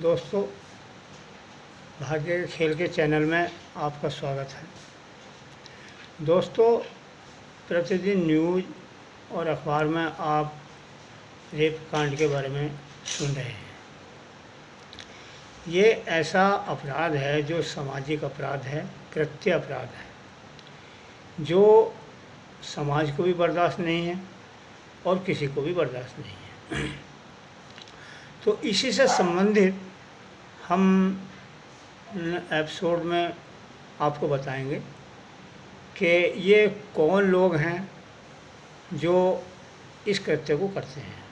दोस्तों, भाग्य के खेल के चैनल में आपका स्वागत है। दोस्तों, प्रतिदिन न्यूज़ और अखबार में आप रेप कांड के बारे में सुन रहे हैं। ये ऐसा अपराध है जो सामाजिक अपराध है, कृत्य अपराध है, जो समाज को भी बर्दाश्त नहीं है और किसी को भी बर्दाश्त नहीं है। तो इसी से संबंधित हम एपिसोड में आपको बताएंगे कि ये कौन लोग हैं जो इस कृत्य को करते हैं,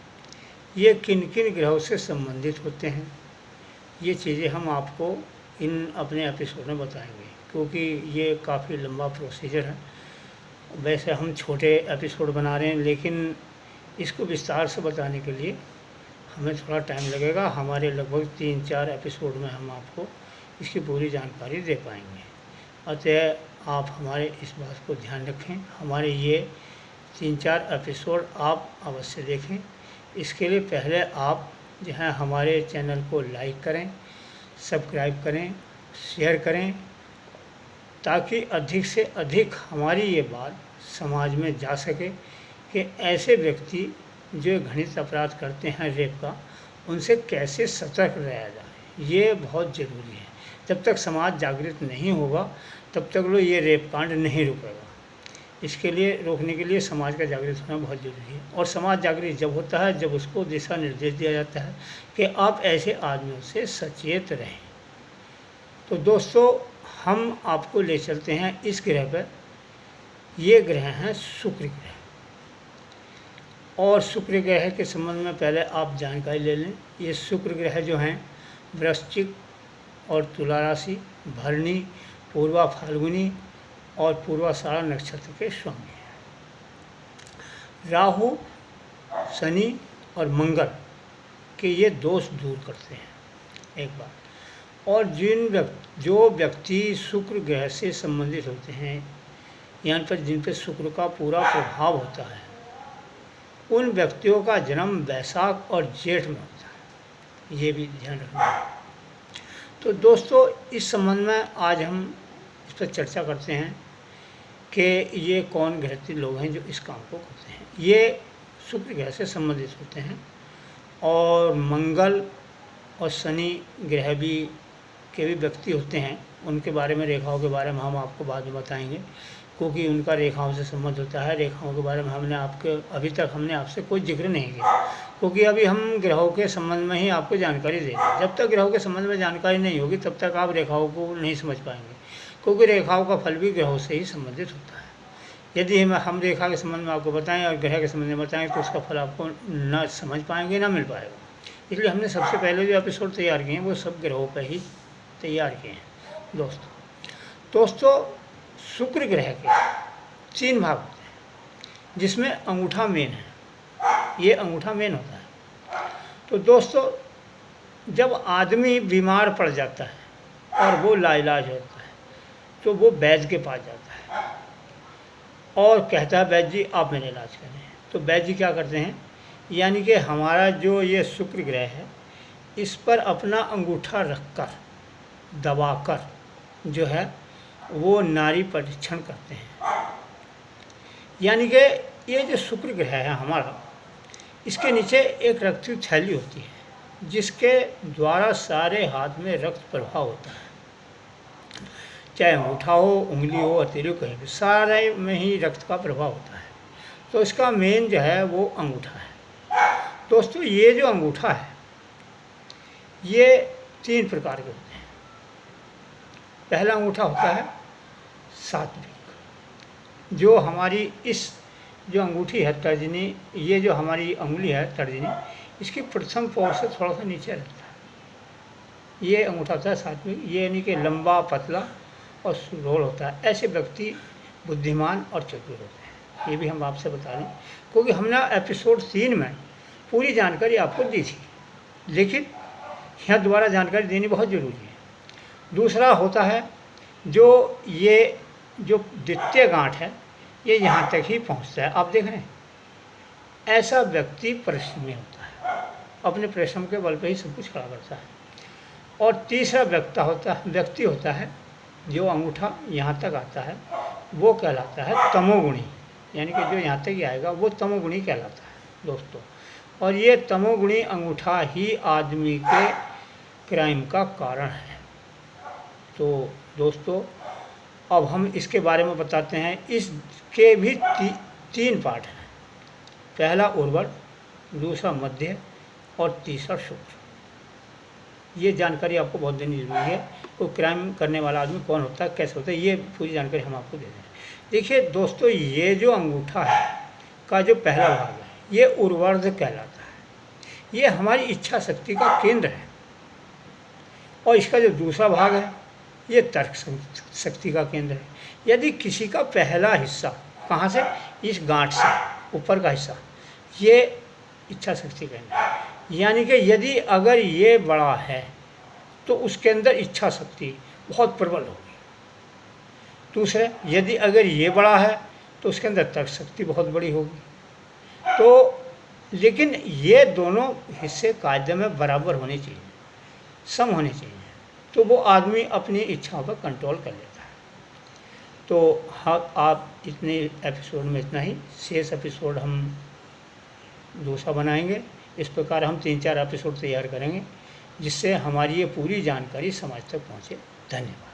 ये किन किन ग्रहों से संबंधित होते हैं। ये चीज़ें हम आपको इन अपने एपिसोड में बताएंगे, क्योंकि ये काफ़ी लंबा प्रोसीजर है। वैसे हम छोटे एपिसोड बना रहे हैं, लेकिन इसको विस्तार से बताने के लिए हमें थोड़ा टाइम लगेगा। हमारे लगभग 3-4 एपिसोड में हम आपको इसकी पूरी जानकारी दे पाएंगे। अतः आप हमारे इस बात को ध्यान रखें, हमारे ये 3-4 एपिसोड आप अवश्य देखें। इसके लिए पहले आप जो है हमारे चैनल को लाइक करें, सब्सक्राइब करें, शेयर करें, ताकि अधिक से अधिक हमारी ये बात समाज में जा सके कि ऐसे व्यक्ति जो घृणित अपराध करते हैं रेप का, उनसे कैसे सतर्क रहा जाए। ये बहुत ज़रूरी है। जब तक समाज जागृत नहीं होगा तब तक लो ये रेप कांड नहीं रुकेगा। इसके लिए रोकने के लिए समाज का जागृत होना बहुत ज़रूरी है। और समाज जागृत जब होता है जब उसको दिशा निर्देश दिया जाता है कि आप ऐसे आदमियों से सचेत रहें। तो दोस्तों, हम आपको ले चलते हैं इस ग्रह पर। ये ग्रह हैं शुक्र ग्रह। और शुक्र ग्रह के संबंध में पहले आप जानकारी ले लें। ये शुक्र ग्रह जो हैं वृश्चिक और तुला राशि, भरणी, पूर्वा फाल्गुनी और पूर्वाषाढ़ा नक्षत्र के स्वामी हैं। राहु, शनि और मंगल के ये दोष दूर करते हैं, एक बात। और जो व्यक्ति शुक्र ग्रह से संबंधित होते हैं, यहाँ पर जिन पर शुक्र का पूरा प्रभाव होता है, उन व्यक्तियों का जन्म वैशाख और जेठ में होता है। ये भी ध्यान रखना है। तो दोस्तों, इस संबंध में आज हम इस पर चर्चा करते हैं कि ये कौन ग्रहस्थी लोग हैं जो इस काम को करते हैं। ये शुक्र ग्रह से संबंधित होते हैं। और मंगल और शनि ग्रह के भी व्यक्ति होते हैं। उनके बारे में, रेखाओं के बारे में हम आपको बाद में बताएंगे, क्योंकि उनका रेखाओं से संबंध होता है। रेखाओं के बारे में अभी तक हमने आपसे कोई जिक्र नहीं किया, क्योंकि अभी हम ग्रहों के संबंध में ही आपको जानकारी देंगे। जब तक ग्रहों के संबंध में जानकारी नहीं होगी तब तक आप रेखाओं को नहीं समझ पाएंगे, क्योंकि रेखाओं का फल भी ग्रहों से ही संबंधित होता है। यदि हम रेखा के संबंध में आपको बताएं और ग्रह के संबंध में बताएं तो उसका फल आपको ना समझ पाएंगे, ना मिल पाएगा। इसलिए हमने सबसे पहले जो एपिसोड तैयार किए हैं वो सब ग्रहों पर ही तैयार किए हैं। दोस्तों, शुक्र ग्रह के 3 भाग होते हैं, जिसमें अंगूठा मेन है। ये अंगूठा मेन होता है। तो दोस्तों, जब आदमी बीमार पड़ जाता है और वो लाइलाज होता है, तो वो वैद्य के पास जाता है और कहता है, वैद्य जी आप मेरा इलाज करें। तो वैद्य जी क्या करते हैं, यानी कि हमारा जो ये शुक्र ग्रह है, इस पर अपना अंगूठा रखकर दबाकर जो है वो नाड़ी परीक्षण करते हैं। यानी कि ये जो शुक्र ग्रह है हमारा, इसके नीचे एक रक्त थैली होती है, जिसके द्वारा सारे हाथ में रक्त प्रवाह होता है। चाहे अंगूठा हो, उंगली हो, हथेली, कहीं भी सारे में ही रक्त का प्रवाह होता है। तो इसका मेन जो है वो अंगूठा है। दोस्तों, ये जो अंगूठा है ये 3 प्रकार के होते हैं। पहला अंगूठा होता है सात्विक, जो हमारी जो अंगूठी है तर्जनी, ये जो हमारी अंगुली है तर्जनी, इसकी प्रथम पौर से थोड़ा सा नीचे रहता है। ये अंगूठा होता है सात्विक। ये यानी कि लंबा, पतला और सुडौल होता है। ऐसे व्यक्ति बुद्धिमान और चतुर होते हैं। ये भी हम आपसे बता दें, क्योंकि हमने एपिसोड 3 में पूरी जानकारी आपको दी थी, लेकिन यहाँ दोबारा जानकारी देनी बहुत ज़रूरी है। दूसरा होता है ये जो द्वितीय गांठ है, ये यहाँ तक ही पहुँचता है। आप देख रहे हैं, ऐसा व्यक्ति परिश्रमी होता है, अपने परिश्रम के बल पर ही सब कुछ खड़ा करता है। और तीसरा व्यक्ति होता है जो अंगूठा यहाँ तक आता है, वो कहलाता है तमोगुणी, यानी कि जो यहाँ तक ही आएगा वो तमोगुणी कहलाता है दोस्तों। और ये तमोगुणी अंगूठा ही आदमी के क्राइम का कारण है। तो दोस्तों अब हम इसके बारे में बताते हैं। इसके भी तीन पार्ट हैं, पहला उर्वर, दूसरा मध्य और तीसरा शुक्र। ये जानकारी आपको बहुत देनी जरूरी है। कोई क्राइम करने वाला आदमी कौन होता है, कैसे होता है, ये पूरी जानकारी हम आपको दे दें। देखिए दोस्तों, ये जो अंगूठा है का जो पहला भाग है ये उर्वर्ध कहलाता है। ये हमारी इच्छा शक्ति का केंद्र है। और इसका जो दूसरा भाग है ये तर्क शक्ति का केंद्र है। यदि किसी का पहला हिस्सा कहाँ से, इस गांठ से ऊपर का हिस्सा, ये इच्छा शक्ति केंद्र है, यानी कि यदि अगर ये बड़ा है तो उसके अंदर इच्छा शक्ति बहुत प्रबल होगी। दूसरे, यदि अगर ये बड़ा है तो उसके अंदर तर्क शक्ति बहुत बड़ी होगी। तो लेकिन ये दोनों हिस्से कायदे में बराबर होने चाहिए, सम होने चाहिए, तो वो आदमी अपनी इच्छाओं पर कंट्रोल कर लेता है। तो हाँ, आप इतने एपिसोड में इतना ही, शेष एपिसोड हम दूसरा बनाएंगे। इस प्रकार हम 3-4 एपिसोड तैयार करेंगे जिससे हमारी ये पूरी जानकारी समाज तक पहुँचे। धन्यवाद।